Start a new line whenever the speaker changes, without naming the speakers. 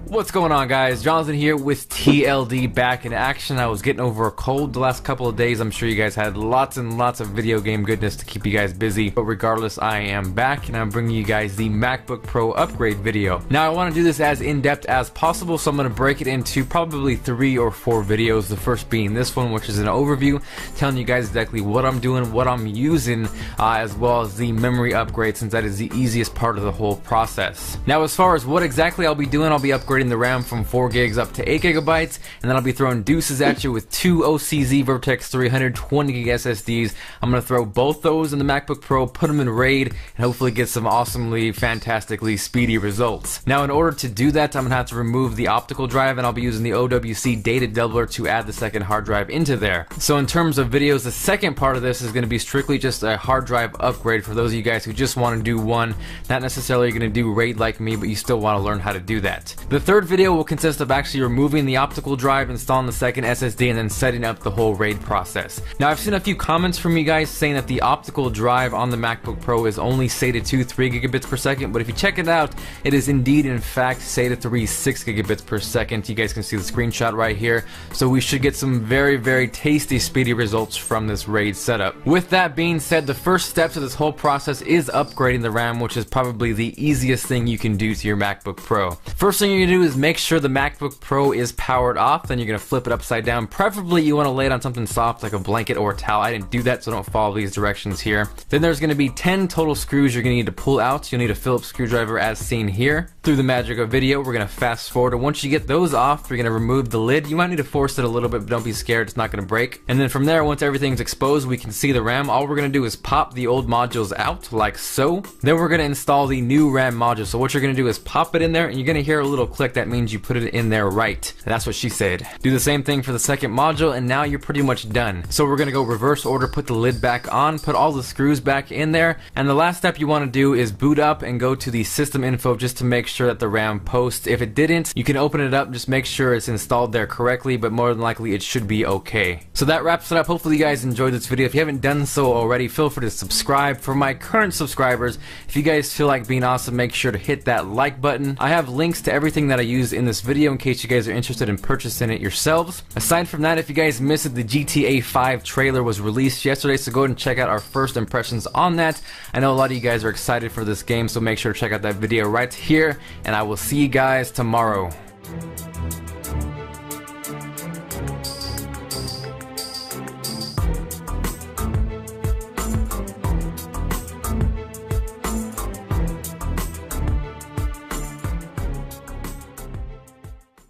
What's going on, guys? Jonathan here with TLD back in action. I was getting over a cold the last couple of days. I'm sure you guys had lots and lots of video game goodness to keep you guys busy, but regardless, I am back and I'm bringing you guys the MacBook Pro upgrade video. Now I want to do this as in-depth as possible, so I'm going to break it into probably 3 or 4 videos. The first being this one, which is an overview telling you guys exactly what I'm doing, what I'm using, as well as the memory upgrade, since that is the easiest part of the whole process. Now as far as what exactly I'll be doing, I'll be upgrading the RAM from 4 gigs up to 8 gigabytes, and then I'll be throwing deuces at you with 2 OCZ Vertex 320 gig SSDs. I'm going to throw both those in the MacBook Pro, put them in RAID, and hopefully get some awesomely, fantastically speedy results. Now in order to do that, I'm going to have to remove the optical drive, and I'll be using the OWC data doubler to add the second hard drive into there. So in terms of videos, the second part of this is going to be strictly just a hard drive upgrade for those of you guys who just want to do one, not necessarily going to do RAID like me, but you still want to learn how to do that. The third video will consist of actually removing the optical drive, installing the second SSD, and then setting up the whole RAID process. Now I've seen a few comments from you guys saying that the optical drive on the MacBook Pro is only SATA 2 3 gigabits per second, but if you check it out, it is indeed in fact SATA 3 6 gigabits per second. You guys can see the screenshot right here, so we should get some very tasty speedy results from this RAID setup. With that being said, the first steps of this whole process is upgrading the RAM, which is probably the easiest thing you can do to your MacBook Pro. First thing you're gonna do is make sure the MacBook Pro is powered off. Then you're gonna flip it upside down. Preferably you want to lay it on something soft like a blanket or a towel. I didn't do that, so don't follow these directions here. Then there's gonna be 10 total screws you're gonna need to pull out. You'll need a Phillips screwdriver as seen here. Through the magic of video, we're gonna fast forward, and once you get those off, you're gonna remove the lid. You might need to force it a little bit, but don't be scared, it's not gonna break. And then from there, once everything's exposed, we can see the RAM. All we're gonna do is pop the old modules out like so. Then we're gonna install the new RAM module. So what you're gonna do is pop it in there, and you're gonna hear a little click. That means you put it in there right. That's what she said. Do the same thing for the second module, and now you're pretty much done. So we're gonna go reverse order, put the lid back on, put all the screws back in there, and the last step you want to do is boot up and go to the system info just to make sure that the RAM posts. If it didn't, you can open it up, just make sure it's installed there correctly, but more than likely it should be okay. So that wraps it up. Hopefully you guys enjoyed this video. If you haven't done so already, feel free to subscribe. For my current subscribers, if you guys feel like being awesome, make sure to hit that like button. I have links to everything that I use in this video in case you guys are interested in purchasing it yourselves. Aside from that, if you guys missed it, the GTA 5 trailer was released yesterday, so go ahead and check out our first impressions on that. I know a lot of you guys are excited for this game, so make sure to check out that video right here, and I will see you guys tomorrow.